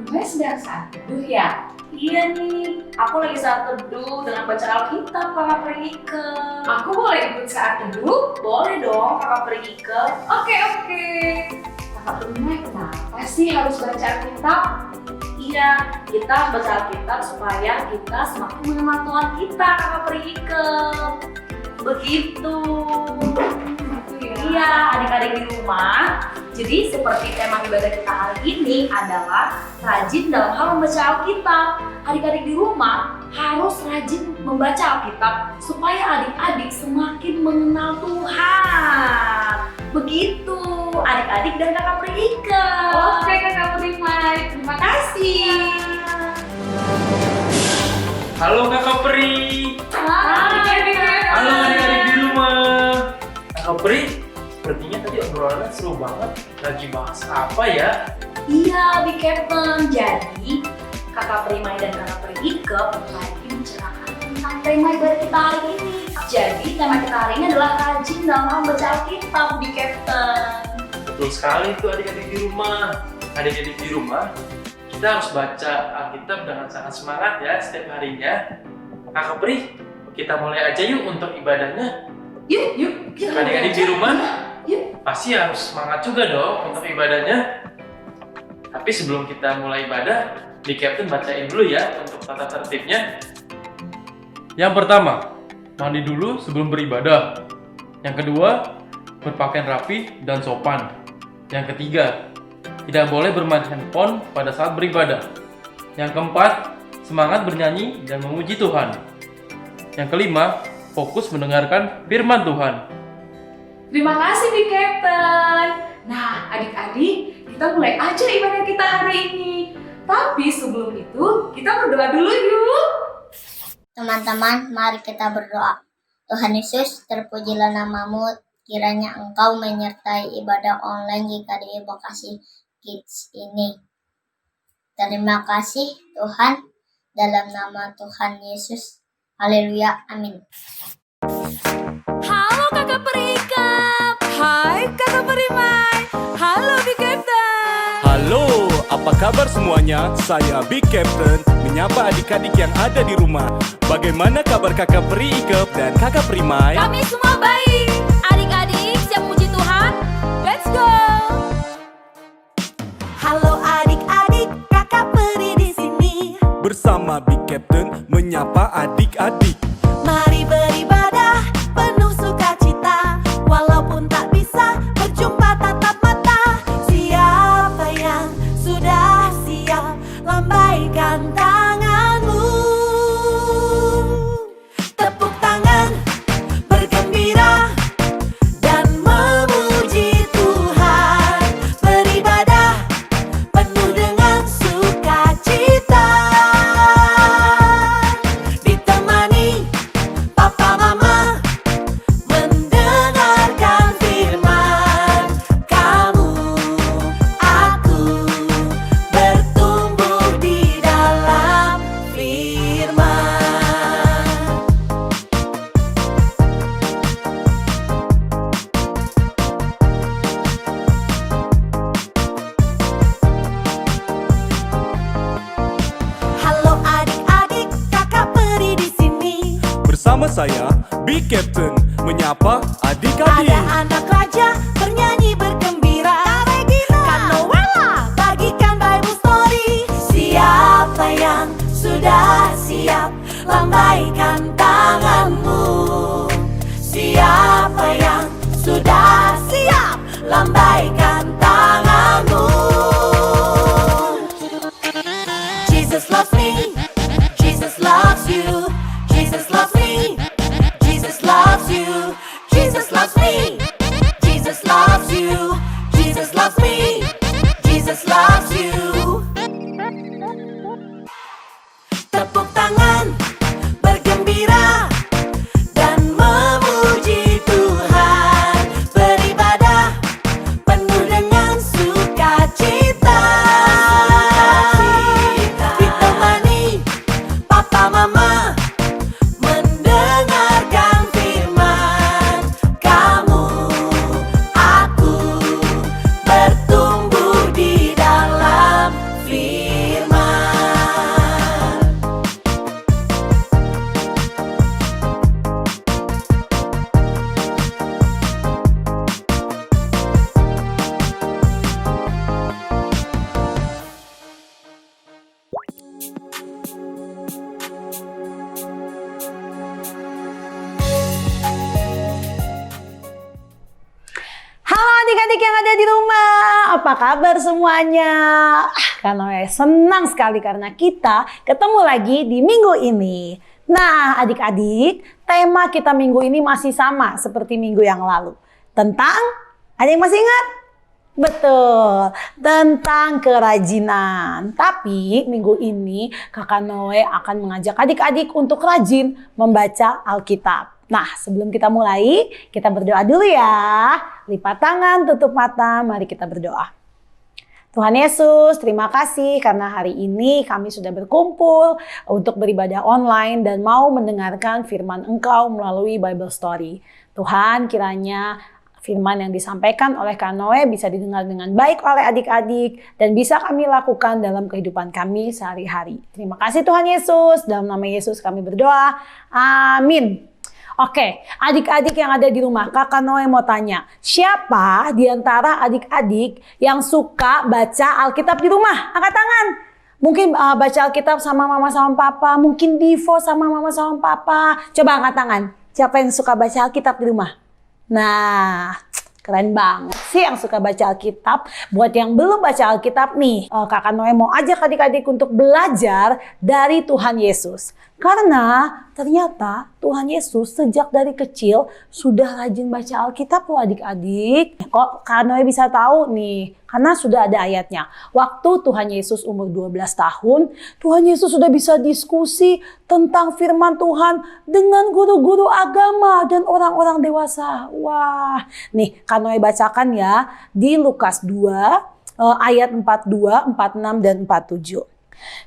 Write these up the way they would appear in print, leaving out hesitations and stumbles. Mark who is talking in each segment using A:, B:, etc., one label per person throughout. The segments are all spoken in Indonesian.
A: Gue sedang saat teduh ya?
B: Iya nih, aku lagi saat teduh dengan baca Alkitab, Kakak Pringike.
A: Aku boleh ikut saat teduh?
B: Boleh dong, Kakak Pringike.
A: Oke. Kakak Primai, kenapa sih harus baca Alkitab?
B: Iya, kita baca Alkitab supaya kita semakin mengenal Tuhan kita, Kakak Pringike. Begitu. Iya, adik-adik di rumah. Jadi seperti tema ibadah kita hari ini adalah rajin dalam hal membaca Alkitab. Adik-adik di rumah harus rajin membaca Alkitab supaya adik-adik semakin mengenal Tuhan. Begitu, adik-adik dan Kakak Pringike.
A: Oke Kakak Primai, terima kasih.
C: Halo Kakak Pri. Halo adik-adik di rumah. Kakak Pri, sepertinya tadi obrolannya seru banget. Lagi bahas apa ya?
B: Iya, Big Captain. Jadi, Kakak Primai dan Kakak Pringike lagi menceritakan tentang tema ibadah kita hari ini. Jadi, tema kita hari ini adalah rajin dalam membaca Alkitab, Big Captain.
C: Betul sekali tuh adik-adik di rumah. Adik-adik di rumah, kita harus baca Alkitab dengan sangat semangat ya setiap harinya. Kakak Pri, kita mulai aja yuk untuk ibadahnya.
B: Yuk. Kita
C: Adik-adik di rumah,
B: Yuk.
C: pasti harus semangat juga dong untuk ibadahnya. Tapi sebelum kita mulai ibadah, Big Captain bacain dulu ya untuk tata tertibnya. Yang pertama, mandi dulu sebelum beribadah. Yang kedua, berpakaian rapi dan sopan. Yang ketiga, tidak boleh bermain handphone pada saat beribadah. Yang keempat, semangat bernyanyi dan memuji Tuhan. Yang kelima, fokus mendengarkan firman Tuhan.
A: Terima kasih Big Captain. Nah adik-adik, kita mulai aja ibadah kita hari ini. Tapi sebelum itu, kita berdoa dulu yuk.
D: Teman-teman, mari kita berdoa. Tuhan Yesus, terpujilah namamu, kiranya Engkau menyertai ibadah online GKDI Bekasi Kids ini. Terima kasih Tuhan, dalam nama Tuhan Yesus. Haleluya, amin.
E: Halo Kakak Pringike. Hai Kakak Primai. Halo Big Captain.
F: Halo, apa kabar semuanya? Saya Big Captain, menyapa adik-adik yang ada di rumah. Bagaimana kabar Kakak Pringike dan Kakak Primai?
E: Kami semua baik. Adik-adik siap puji Tuhan? Let's go. Halo adik-adik, Kakak Pri di sini.
F: Bersama Big Captain, menyapa adik-adik.
E: Mari beribadah penuh sukacita, walaupun tak bisa berjumpa tatap mata. Siapa yang sudah siap, lambaikan tanganmu. Tepuk tangan, bergembira dan memuji Tuhan. Beribadah penuh dengan sukacita, ditemani papa mama mendengarkan firman. Kamu, aku bertumbuh di dalam firman. Halo adik-adik, Kakak Pri di sini.
F: Bersama saya, Big Captain, menyapa adik-adik.
E: Ada anak raja bernyanyi bergembira. Kak Noella bagikan Bible story. Siapa yang sudah siap, lambaikan tanganmu. Siapa yang sudah siap, lambaikan tanganmu. Jesus loves me, Jesus loves you, Jesus loves me, Jesus loves you, Jesus loves me,
G: Apa kabar semuanya? Kak Noe senang sekali karena kita ketemu lagi di minggu ini. Nah, adik-adik, tema kita minggu ini masih sama seperti minggu yang lalu. Tentang, ada yang masih ingat? Betul, tentang kerajinan. Tapi minggu ini Kakak Noe akan mengajak adik-adik untuk rajin membaca Alkitab. Nah, sebelum kita mulai, kita berdoa dulu ya. Lipat tangan, tutup mata, mari kita berdoa. Tuhan Yesus, terima kasih karena hari ini kami sudah berkumpul untuk beribadah online dan mau mendengarkan firman Engkau melalui Bible Story. Tuhan, kiranya firman yang disampaikan oleh Kak Noe bisa didengar dengan baik oleh adik-adik dan bisa kami lakukan dalam kehidupan kami sehari-hari. Terima kasih Tuhan Yesus, dalam nama Yesus kami berdoa. Amin. Oke, adik-adik yang ada di rumah, Kakak Noe mau tanya, siapa di antara adik-adik yang suka baca Alkitab di rumah? Angkat tangan. Mungkin baca Alkitab sama mama sama papa, mungkin Divo sama mama sama papa. Coba angkat tangan. Siapa yang suka baca Alkitab di rumah? Nah, keren banget sih yang suka baca Alkitab. Buat yang belum baca Alkitab nih, Kakak Noe mau ajak adik-adik untuk belajar dari Tuhan Yesus. Karena ternyata Tuhan Yesus sejak dari kecil sudah rajin baca Alkitab loh adik-adik. Kok Kak Noe bisa tahu nih? Karena sudah ada ayatnya. Waktu Tuhan Yesus umur 12 tahun, Tuhan Yesus sudah bisa diskusi tentang firman Tuhan dengan guru-guru agama dan orang-orang dewasa. Wah, nih Kak Noe bacakan ya di Lukas 2 ayat 42, 46 dan 47.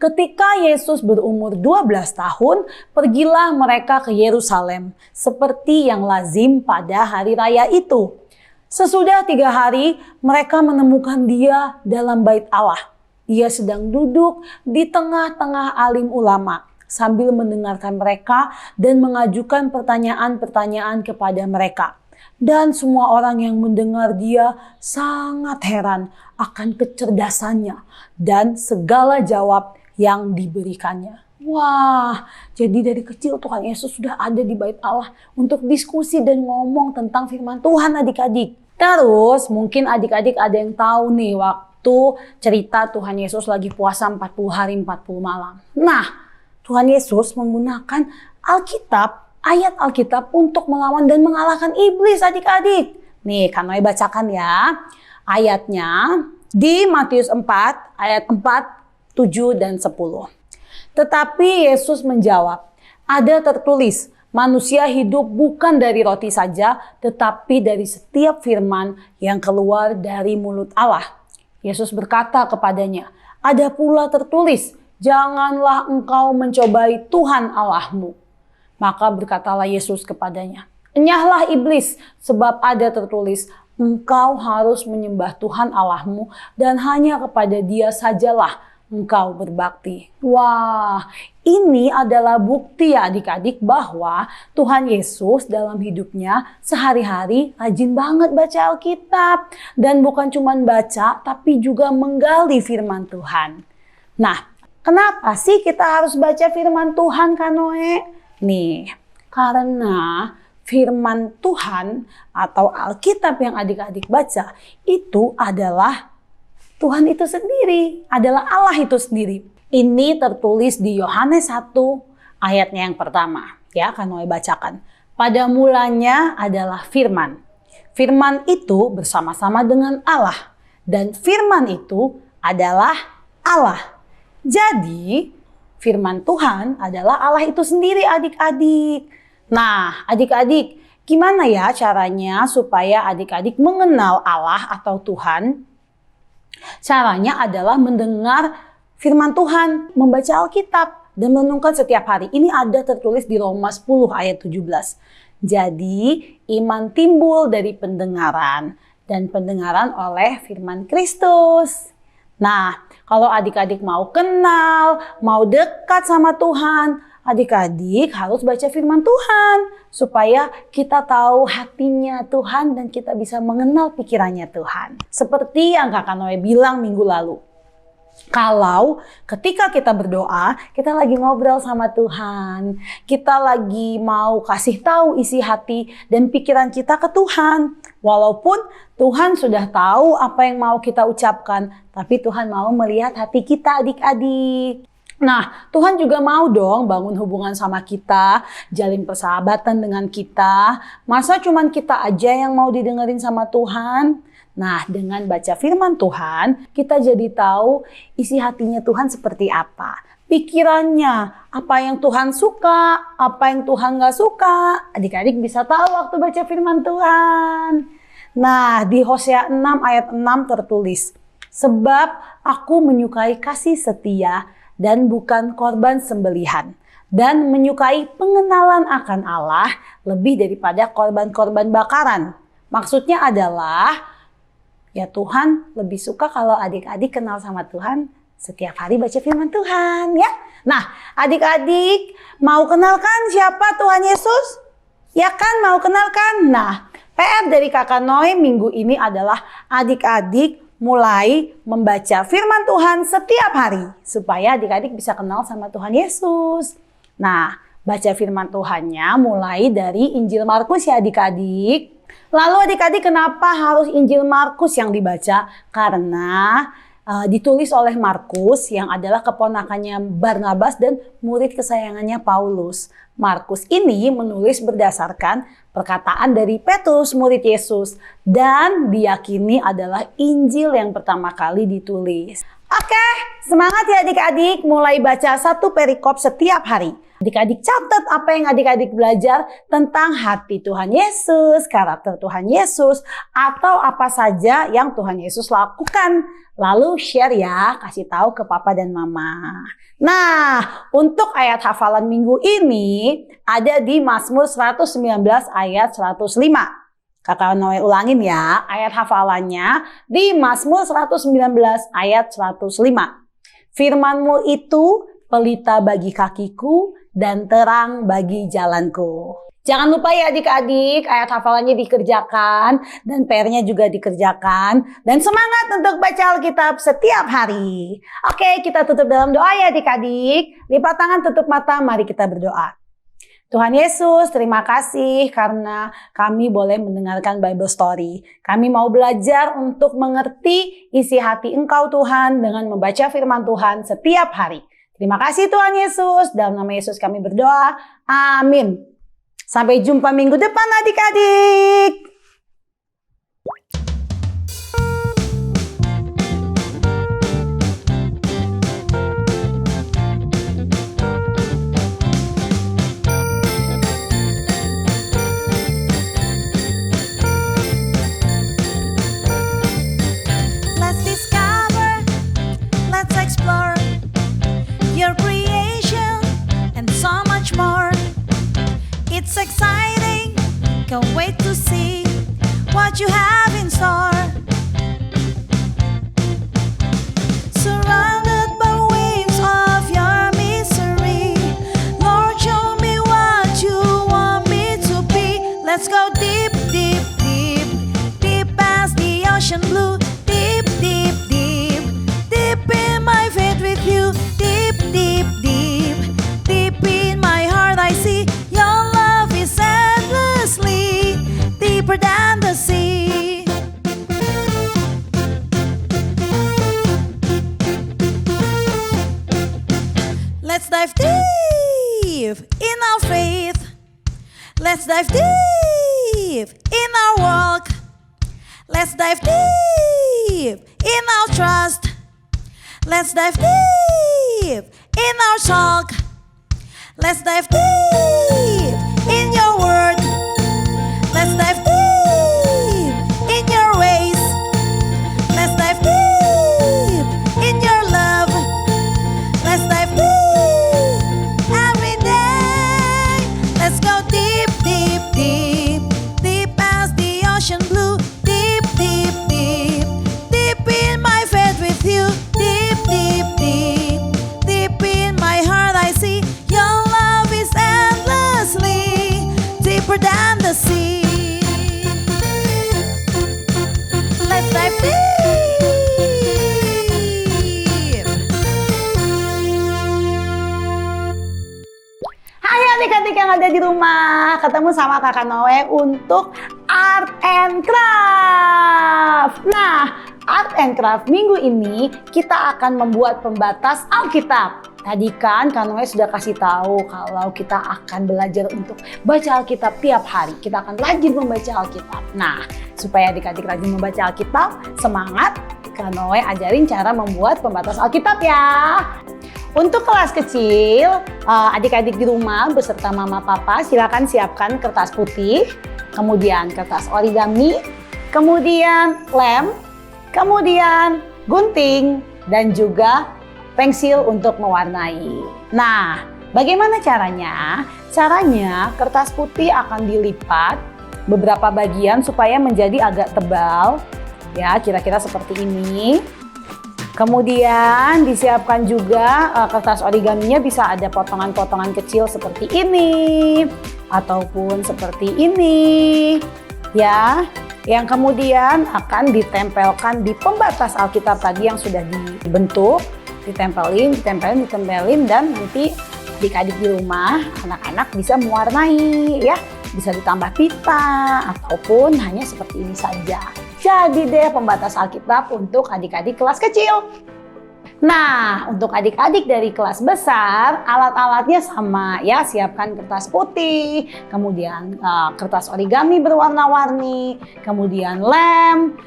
G: Ketika Yesus berumur 12 tahun, pergilah mereka ke Yerusalem seperti yang lazim pada hari raya itu. Sesudah 3 hari, mereka menemukan dia dalam bait Allah. Ia sedang duduk di tengah-tengah alim ulama sambil mendengarkan mereka dan mengajukan pertanyaan-pertanyaan kepada mereka. Dan semua orang yang mendengar dia sangat heran akan kecerdasannya dan segala jawab yang diberikannya. Wah, jadi dari kecil Tuhan Yesus sudah ada di bait Allah untuk diskusi dan ngomong tentang firman Tuhan adik-adik. Terus mungkin adik-adik ada yang tahu nih waktu cerita Tuhan Yesus lagi puasa 40 hari 40 malam. Nah, Tuhan Yesus menggunakan Alkitab, ayat Alkitab untuk melawan dan mengalahkan iblis adik-adik. Nih, Kak Noe bacakan ya. Ayatnya di Matius 4 ayat 4, 7 dan 10. Tetapi Yesus menjawab, ada tertulis, manusia hidup bukan dari roti saja, tetapi dari setiap firman yang keluar dari mulut Allah. Yesus berkata kepadanya, ada pula tertulis, janganlah engkau mencobai Tuhan Allahmu. Maka berkatalah Yesus kepadanya, enyahlah iblis, sebab ada tertulis, engkau harus menyembah Tuhan Allahmu dan hanya kepada Dia sajalah engkau berbakti. Wah, ini adalah bukti ya adik-adik bahwa Tuhan Yesus dalam hidupnya sehari-hari rajin banget baca Alkitab. Dan bukan cuma baca, tapi juga menggali firman Tuhan. Nah, kenapa sih kita harus baca firman Tuhan, Kak Noe? Nih, karena firman Tuhan atau Alkitab yang adik-adik baca itu adalah Tuhan itu sendiri, adalah Allah itu sendiri. Ini tertulis di Yohanes 1 ayatnya yang pertama. Ya, Kak Noe bacakan. Pada mulanya adalah firman. Firman itu bersama-sama dengan Allah. Dan firman itu adalah Allah. Jadi, firman Tuhan adalah Allah itu sendiri adik-adik. Nah, adik-adik, gimana ya caranya supaya adik-adik mengenal Allah atau Tuhan? Caranya adalah mendengar firman Tuhan, membaca Alkitab, dan merenungkan setiap hari. Ini ada tertulis di Roma 10 ayat 17. Jadi, iman timbul dari pendengaran, dan pendengaran oleh firman Kristus. Nah, kalau adik-adik mau kenal, mau dekat sama Tuhan, adik-adik harus baca firman Tuhan. Supaya kita tahu hatinya Tuhan dan kita bisa mengenal pikirannya Tuhan. Seperti yang Kakak Noe bilang minggu lalu. Kalau ketika kita berdoa, kita lagi ngobrol sama Tuhan, kita lagi mau kasih tahu isi hati dan pikiran kita ke Tuhan. Walaupun Tuhan sudah tahu apa yang mau kita ucapkan, tapi Tuhan mau melihat hati kita adik-adik. Nah, Tuhan juga mau dong bangun hubungan sama kita, jalin persahabatan dengan kita. Masa cuman kita aja yang mau didengerin sama Tuhan? Nah, dengan baca firman Tuhan, kita jadi tahu isi hatinya Tuhan seperti apa. Pikirannya, apa yang Tuhan suka, apa yang Tuhan gak suka. Adik-adik bisa tahu waktu baca firman Tuhan. Nah, di Hosea 6 ayat 6 tertulis, sebab aku menyukai kasih setia dan bukan korban sembelihan, dan menyukai pengenalan akan Allah lebih daripada korban-korban bakaran. Maksudnya adalah, ya Tuhan lebih suka kalau adik-adik kenal sama Tuhan setiap hari baca firman Tuhan ya. Nah, adik-adik mau kenalkan siapa Tuhan Yesus? Ya kan, mau kenalkan? Nah, PR dari Kakak Noe minggu ini adalah adik-adik mulai membaca firman Tuhan setiap hari supaya adik-adik bisa kenal sama Tuhan Yesus. Nah, baca firman Tuhannya mulai dari Injil Markus ya adik-adik. Lalu adik-adik kenapa harus Injil Markus yang dibaca? Karena ditulis oleh Markus yang adalah keponakannya Barnabas dan murid kesayangannya Paulus. Markus ini menulis berdasarkan perkataan dari Petrus murid Yesus dan diyakini adalah Injil yang pertama kali ditulis. Oke, semangat ya adik-adik mulai baca satu perikop setiap hari. Adik-adik catat apa yang adik-adik belajar tentang hati Tuhan Yesus, karakter Tuhan Yesus, atau apa saja yang Tuhan Yesus lakukan. Lalu share ya, kasih tahu ke papa dan mama. Nah, untuk ayat hafalan minggu ini ada di Mazmur 119 ayat 105. Kakak Noe ulangin ya, ayat hafalannya di Mazmur 119 ayat 105. Firman-Mu itu pelita bagi kakiku dan terang bagi jalanku. Jangan lupa ya adik-adik, ayat hafalannya dikerjakan dan PR-nya juga dikerjakan. Dan semangat untuk baca Alkitab setiap hari. Oke, kita tutup dalam doa ya adik-adik. Lipat tangan, tutup mata, mari kita berdoa. Tuhan Yesus, terima kasih karena kami boleh mendengarkan Bible Story. Kami mau belajar untuk mengerti isi hati Engkau Tuhan dengan membaca firman Tuhan setiap hari. Terima kasih Tuhan Yesus, dalam nama Yesus kami berdoa, amin. Sampai jumpa minggu depan adik-adik.
E: Let's discover, let's explore your creation and so much more. It's exciting, can't wait to see what you have in store. Surrounded by waves of your mystery, Lord, show me what you want me to be. Let's go deep, deep, deep, deep as the ocean blue. Deep, deep, deep, deep in my faith with you. Deep, deep, deep, deep in my heart I see your love is endlessly deeper than the sea. Let's dive deep in our faith. Let's dive deep in our walk. Let's dive deep in our trust. Let's dive deep in our talk. Let's dive deep in your word. Let's dive deep in your ways. Let's dive deep in your love. Let's dive deep every day. Let's go deep, deep, deep, deep as the ocean blue. Deep, deep, deep, deep in my faith with you. Deep, deep, deep, deep in my heart I see your love is endlessly deeper than the sea.
G: adik-adik yang ada di rumah, ketemu sama Kakak Noe untuk Art and Craft. Nah, Art and Craft minggu ini kita akan membuat pembatas Alkitab. Tadi kan Kak Noe sudah kasih tahu kalau kita akan belajar untuk baca Alkitab tiap hari. Kita akan rajin membaca Alkitab. Nah, supaya adik-adik rajin membaca Alkitab, semangat, Kak Noe ajarin cara membuat pembatas Alkitab ya. Untuk kelas kecil, adik-adik di rumah beserta mama papa silakan siapkan kertas putih, kemudian kertas origami, kemudian lem, kemudian gunting, dan juga pensil untuk mewarnai. Nah, bagaimana caranya? Caranya kertas putih akan dilipat beberapa bagian supaya menjadi agak tebal, ya kira-kira seperti ini. Kemudian disiapkan juga kertas origaminya bisa ada potongan-potongan kecil seperti ini ataupun seperti ini ya, yang kemudian akan ditempelkan di pembatas Alkitab tadi yang sudah dibentuk, ditempelin dan nanti adik-adik di rumah anak-anak bisa mewarnai ya, bisa ditambah pita ataupun hanya seperti ini saja. Jadi deh pembatas Alkitab untuk adik-adik kelas kecil. Nah, untuk adik-adik dari kelas besar, alat-alatnya sama ya. Siapkan kertas putih, kemudian kertas origami berwarna-warni, kemudian lem,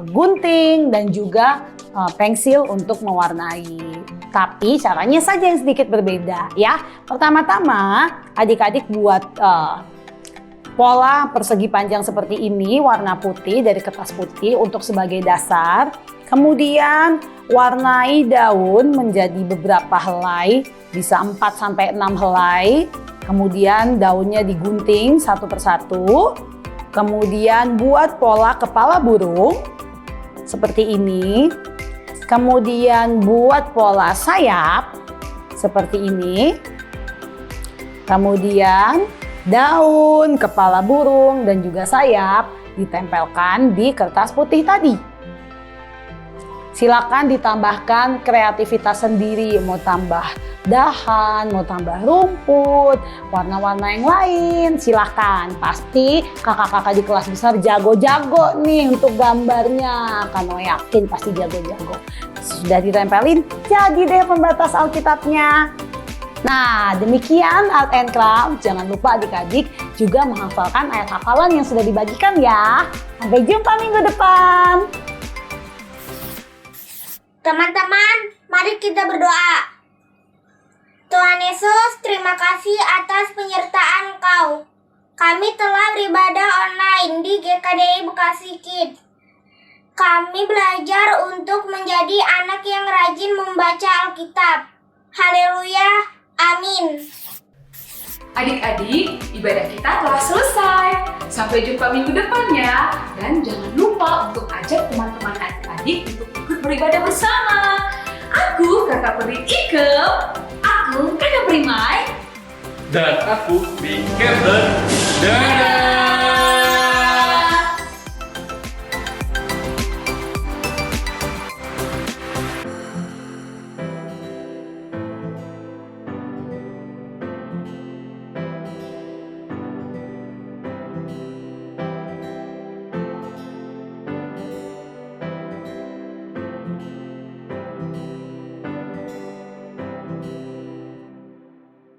G: gunting, dan juga pensil untuk mewarnai. Tapi caranya saja yang sedikit berbeda ya. Pertama-tama adik-adik buat pola persegi panjang seperti ini, warna putih dari kertas putih untuk sebagai dasar. Kemudian warnai daun menjadi beberapa helai, bisa 4-6 helai. Kemudian daunnya digunting satu persatu. Kemudian buat pola kepala burung seperti ini. Kemudian buat pola sayap seperti ini. Kemudian daun, kepala burung, dan juga sayap ditempelkan di kertas putih tadi. Silakan ditambahkan kreativitas sendiri, mau tambah dahan, mau tambah rumput, warna-warna yang lain, silakan. Pasti kakak-kakak di kelas besar jago-jago nih untuk gambarnya. Kano yakin pasti jago-jago. Sudah ditempelin, jadi deh pembatas Alkitabnya. Nah, demikian Art and Craft. Jangan lupa adik-adik juga menghafalkan ayat hafalan yang sudah dibagikan ya. Sampai jumpa minggu depan.
D: Teman-teman, mari kita berdoa. Tuhan Yesus, terima kasih atas penyertaan Engkau. Kami telah beribadah online di GKDI Bekasi Kids. Kami belajar untuk menjadi anak yang rajin membaca Alkitab. Haleluya. Amin.
A: Adik-adik, ibadah kita telah selesai. Sampai jumpa minggu depan ya. Dan jangan lupa untuk ajak teman-teman adik-adik untuk ikut beribadah bersama. Aku Kakak Peri Ike. Aku Kakak Peri Mai.
C: Dan aku Big Captain. Dadah!